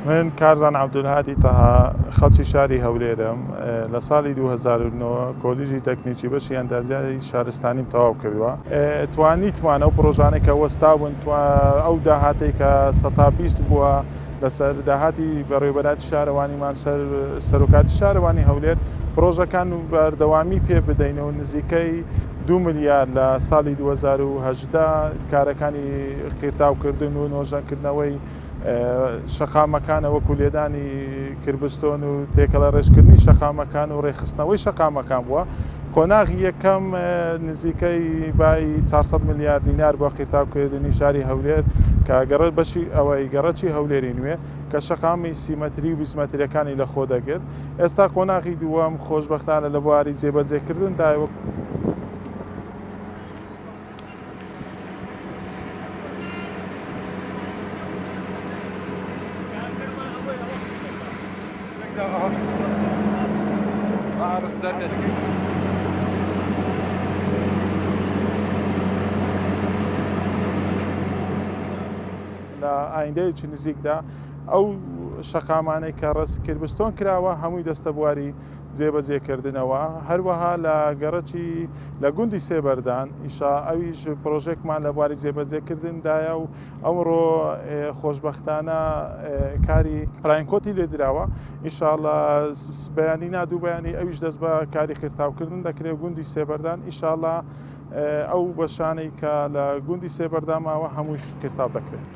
من کارزان عەبدولهادی تەها خەڵکی شاری هەولێرم لە ساڵی 2009 کۆلیژی تەکنیکی بەشی ئەندازیاری شارستانیم تەواو کردووە. توانیتمان ئەو پرۆژانەی کە وەستابوون ئەو داهاتەی کە 120 بووە لەسەر داهاتی بەڕێوەبەراتی شارەوانیمان سەرۆکاتی شارەوانی هەولێر پرۆژەکان و بەردەوامی پێ بدەینەوە نزیکەی 2 ملیار لە ساڵی 2018 کارەکانی قیرتاوکردن و نۆژەنکردنەوەی شەقامەکانە وەکو لێدانی کربستۆن و تێکەڵە ڕێژکردنی شەقامەکان و ڕێخستنەوەی شەقامەکان بووە. قۆناغی یەکەم نزیکەی بای 400 میلیارد دینار بۆ قیرتاوکردنی شاری هەولێر کە گەڕێت بەشی ئەوەی گەڕەکی هەولێری نوێ کە شەقامی 30 مەتری و 20 مەتریەکانی لە خۆ دەگرت. ئێستا قۆناغی دووەم خۆشبەختانە لە بواری جێبەجێکردندایەوە. لە ئایندەیەکی نزیکدا ئەو شەقامانەی کە ڕست کربستۆن کراوە هەمووی دەستە بواری جێبەجێکردنەوە. هەروەها لە گەڕەکی لە گوندی سێبەردان ئیشا ئەویش پرۆژێکمان لە بواری جێبەجێکردندایە و ئەمڕۆ خۆشبەختانە کاری پراینکۆتی لێدراوە. ئیشاڵڵا بەیانی نادوو بەیانی ئەویش دەست بە کاری قیرتاوکردن دەکرێت گوندی سێبەردان. ئیشاڵڵا ئەو بەشانەی کە لە گوندی سێبەرداماوە هەمووش قیرتاو دەکرێت.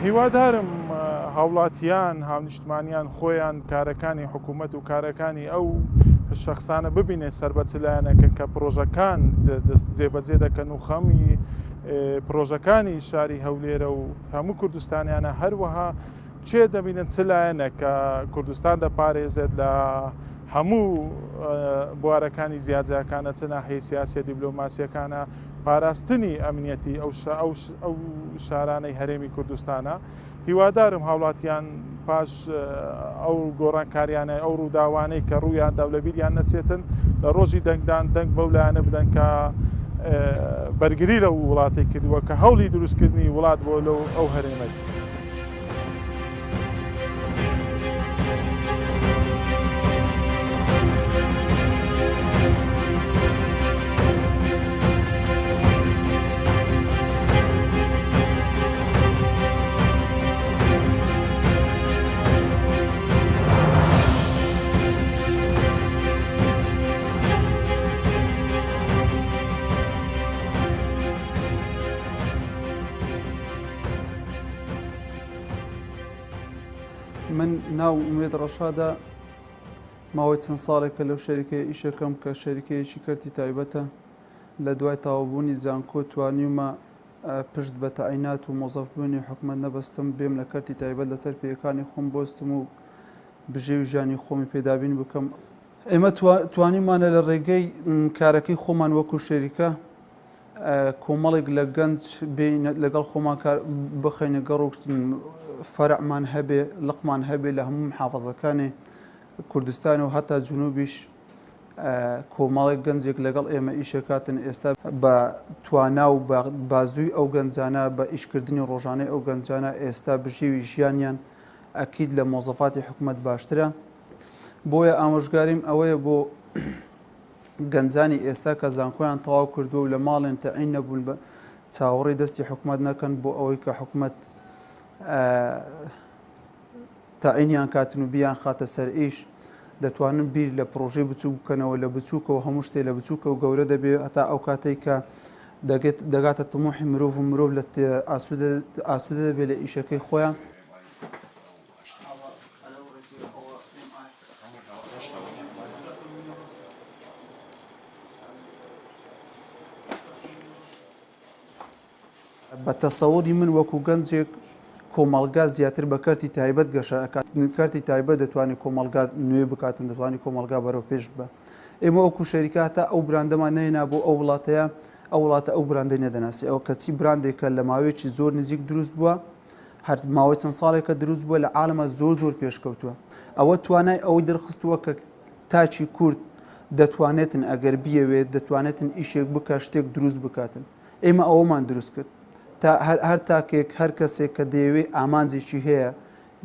هیوادارم هاوڵاتیان هاونیشتمانیان خۆیان کارەکانی حکوومەت و کارەکانی ئەو شەخصانە ببینێت سەربەچلایەنەکەن کە پرۆژەکان جێبەجێ دەکەن و خەمی پرۆژەکانی شاری هەولێرە و هەموو کوردستانیانە هەروەها چێ دەبینن چلایەنە کە کوردستان دەپارێزێت لە هەموو بوارەکانی جیاجیەکانە چ ناحیەی سیاسیە دیبلۆماسیەکانە پاراستنی ئەمنیەتی ئەو شارانەی هەرێمی کوردستانە. هیوادارم هاوڵاتیان پاش ئەو گۆڕانکاریانە ئەو ڕووداوانەی کە ڕوویان دەولەبیریان نەچێتن لە ڕۆژی دەنگدان دەنگ بەو لایەنە بدەن کە بەرگری لە وڵاتی کردووە کە هەوڵی دروستکردنی وڵات بۆ لەو ئەو هەرێمەی. من ناو ئومێد ڕەشادا ماوەی چەند ساڵێکە لەو شەریکەیە ئیشەکەم کە شەریکەیەکی کەرتی تایبەتە. لە دوای تەواوبوونی زانکۆ توانیمە پشت بە تەعینات و مۆزەفبوونی حکومەت نەبەستم بێم لە کەرتی تایبەت لەسەر پێیەکانی خۆم بۆستم و بژێوی ژیانی خۆمی پێدابین بکەم. ئێمە توانیمانە لە ڕێگەی کارەکەی خۆمان وەکو شەریکە کۆمەڵێک لە گەنج لەگەڵ خۆمان بخەینە گەڕ و فەرعمان هەبێ لقمان هەبێ لە هەموو محافەزەکانی کوردستان و هەتا جنوبیش کۆمەڵێک گەنجێک لەگەڵ ئێمە ئیشەکاتن. ئێستا بە توانا و بازووی ئەو گەنجانە بە ئیشکردنی ڕۆژانەی ئەو گەنجانە ئێستا بژێوی ژیانیان ئەکید لە مۆزەفاتی حکوومەت باشترە. بۆیە ئامۆژگاریم ئەوەیە بۆ گەنجانی ئێستا کە زانکۆیان تەواو کردووە و لە ماڵێن تەعین نەبوون بە چاوەڕێی دەستی حکوومەت نەکەن بۆ ئەوەی کە حکوومەت تەعینیان کاتن و بیان خاتە سەر ئیش دەتوانن بیر لە پرۆژەی بچوو بکەنەوە لە بچووکەوە هەموو شتێ لە بچووکە و گەورە دەبێت هەتا ئەو کاتێک کە دەگاتە تەمۆحی مرۆڤ و مرۆڤ لە ئاسوودە دەبێت لە ئیشەکەی خۆیان. بە تەسەووری من وەکو گەنجێک کۆمەڵگا زیاتر بە کارتی تایبەت گەشە کارتی تایبەت دەتوانێت کۆمەڵگا نوێ بکاتن دەتوانانی کۆمەڵگا بەرەو پێش بە ئێمە وەکو شەریکاتە ئەو براندەمان نەهێنا بۆ ئەو وڵاتەیە ئەو وڵاتە ئەو براندەی نەدەناسی ئەو کەچی براندێکە لە ماوەیەکی زۆر نزیک دروست بووە هەر ماوەی چەند ساڵێکە دروست بووە لە عالەمە زۆر پێشکەوتووە ئەوە توانای ئەوەی دەرخستووە کە تاچی کورد دەتوانێتن ئەگەر بیەوێت دەتوانێتن ئیشێک بکە شتێک دروست بکاتن ئێمە ئەوەمان دروست کرد تا هەر تاکێک هەر کەسێک کە دەیەوێت ئامانجێکی هەیە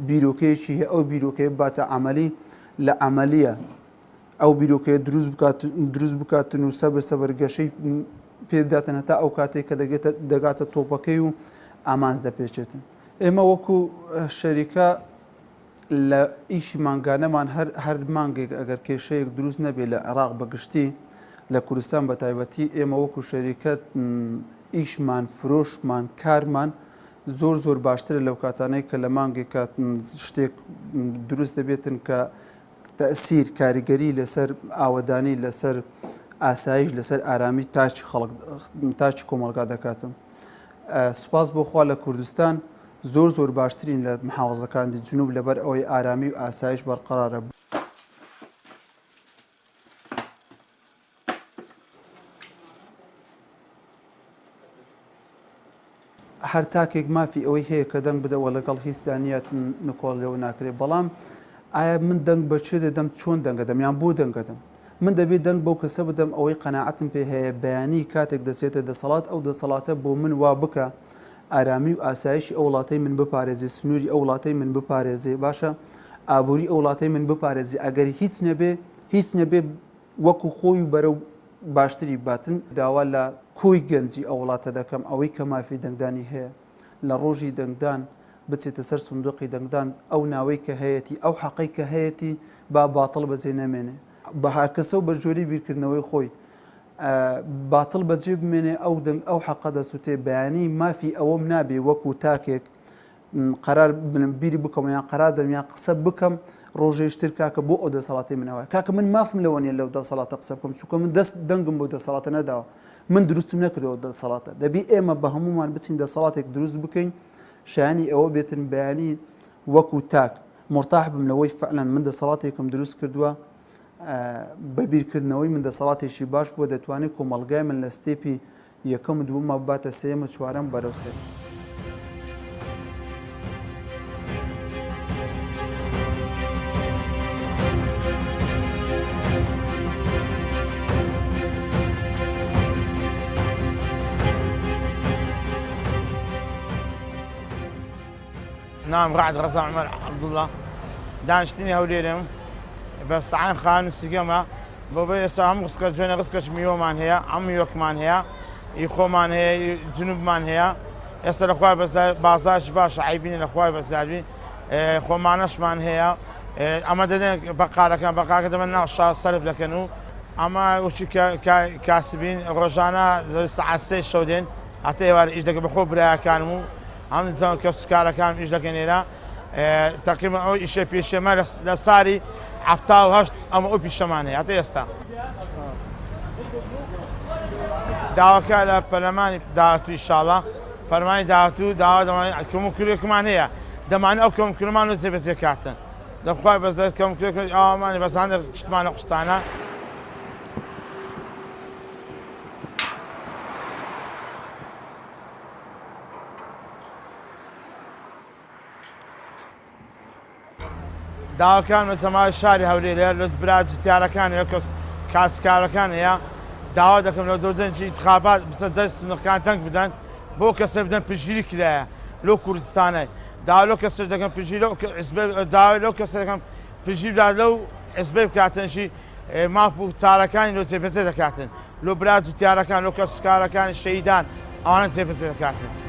بیرۆکەیەکی هەیە ئەو بیرۆکەیە باتە عملی لە عملیە ئەو بیرۆکەیە دروست بکاتن و سەبەرگەشەی پێداتن هەتا ئەو کاتێک کە دەگاتە تۆپەکەی و ئامانج دەپێچێتن ئێمە وەکو شەریکە لە ئیشی مانگانەمان هەر مانگێک ئەگەر کێشەیەک دروست نەبێت لە عێراق بەگشتی لە کوردستان بە تایبەتی ئێمە وەکو شەریکەت ئیشمان فرۆشمان کارمان زۆر باشترە لەو کاتانەی کە لە مانگێک شتێک دروست دەبێتن کە تەسیر کاریگەری لەسەر ئاوەدانی لەسەر ئاسایش لەسەر ئارامی تاچی کۆمەڵگا دەکاتن سوپاس بۆخوا لە کوردستان زۆر باشترین لە محافەزەکانی جنوب لەبەر ئەوەی ئارامی و ئاسایش بەرقەرارە هەر تاکێک مافی ئەوەی هەیە کە دەنگ بدەوە لەگەڵ هیچ دانیات نکۆڵەوە ناکرێت بەڵام ئایا من دەنگ بەچێ دەدەم چۆن دەنگەدەم یان بۆ دەنگەدەم من دەبێت دەنگ بەو کەسە بدەم ئەوەی قەناعەتم پێ هەیە بەیانی کاتێک دەچێتە دەسەڵات ئەو دەسەڵاتە بۆ من وا بکە ئارامی و ئاسایشی ئەو وڵاتەی من بپارێزی سنووری ئەو وڵاتەی من بپارێزێ باشە ئابووری ئەو وڵاتەی من بپارێزی ئەگەر هیچ نەبێ وەکو خۆی و بەرەو باشتری باتن داوا لە کۆی گەنجی ئەو وڵاتە دەکەم ئەوەی کە مافی دەنگدانی هەیە لە ڕۆژی دەنگدان بچێتە سەر سندوقی دەنگدان ئەو ناوەی کە هەیەی ئەو حەقەی کە هەیەی با باتڵ بەجێ نەمێنێ بە هەرکەسە و بەرجۆری بیرکردنەوەی خۆی باتڵ بەجێ بمێنێ ئەو حەقە دەسووتێ بەیانی مافی ئەوەم نابێ وەکو تاکێک قرار بیری بکەم یان قرار دەم یان قسە بکەم ڕۆژێشتر کاکە بۆ ئەو دەسەڵاتی منەوە کاکە من مافم لەوە نیە لەو دەسەڵاتە قسە بکەم چونکە من دەست دەنگم بۆ دەسەڵاتە نەداوە من دروستم نەکردەوە دەسەڵاتە دەبی ئێمە بە هەمومان بچین دەسەڵاتێک دروست بکەین شایانی ئەوە بێتن بەیانی وەکو تاک مرتاح بم لەوەی فعلەن من دەسەڵاتێکم دروست کردووە بەبیرکردنەوەی من دەسەڵاتێکی باش بووە دەتوانێت کۆمەڵگای من لە ستێپی یەکەم و دووەمە باتە سێەم و چوارەم بەرەو سێ نعم قاعد غزة عمر عبد الله دانشتني هوليرم بس عن خان سجما بابا يسام غسكة جونا غسكة ميو مان هي عم يوك مان هي يخو مان هي جنوب مان هي يسال اخوي بس بازاش باش عيبين الاخوي بس زعبي خو مانش مان هي اما دنا بقى كده من الشهر صرف لكنو اما وش كاسبين روجانا الساعه 6 شودين حتى يوار ايش دك بخو برا كانوا عم نزام كسكارا كان ايش دك هنا تقريبا او ايش في الشمال لصاري عفتاو هشت اما او في الشمال حتى يستا دعوة على البرلمان دعوته ان شاء الله فرماني دعوته دعوة كم كل كمان هي دماني او كم كل ما نزل بزكاتن لو خوي بس كم كل ماني بس عندك اجتماع قسطانه داوا كان مثل ما الشاري هولي لو براد تيارا كان لو كاسكارا كان هي داوا دكم لو دودن شي انتخابات بس دست كان تنك بدن بو كسر بدن بجيري كده لو كردستان داوا لو كسر دكم بجيري لو اسباب داوا لو كسر دكم بجيري لو اسباب كاتن شي ما فوق تيارا كان لو تبزه كاتن لو براد تيارا كان لو كاسكارا كان الشهيدان انا تبزه كاتن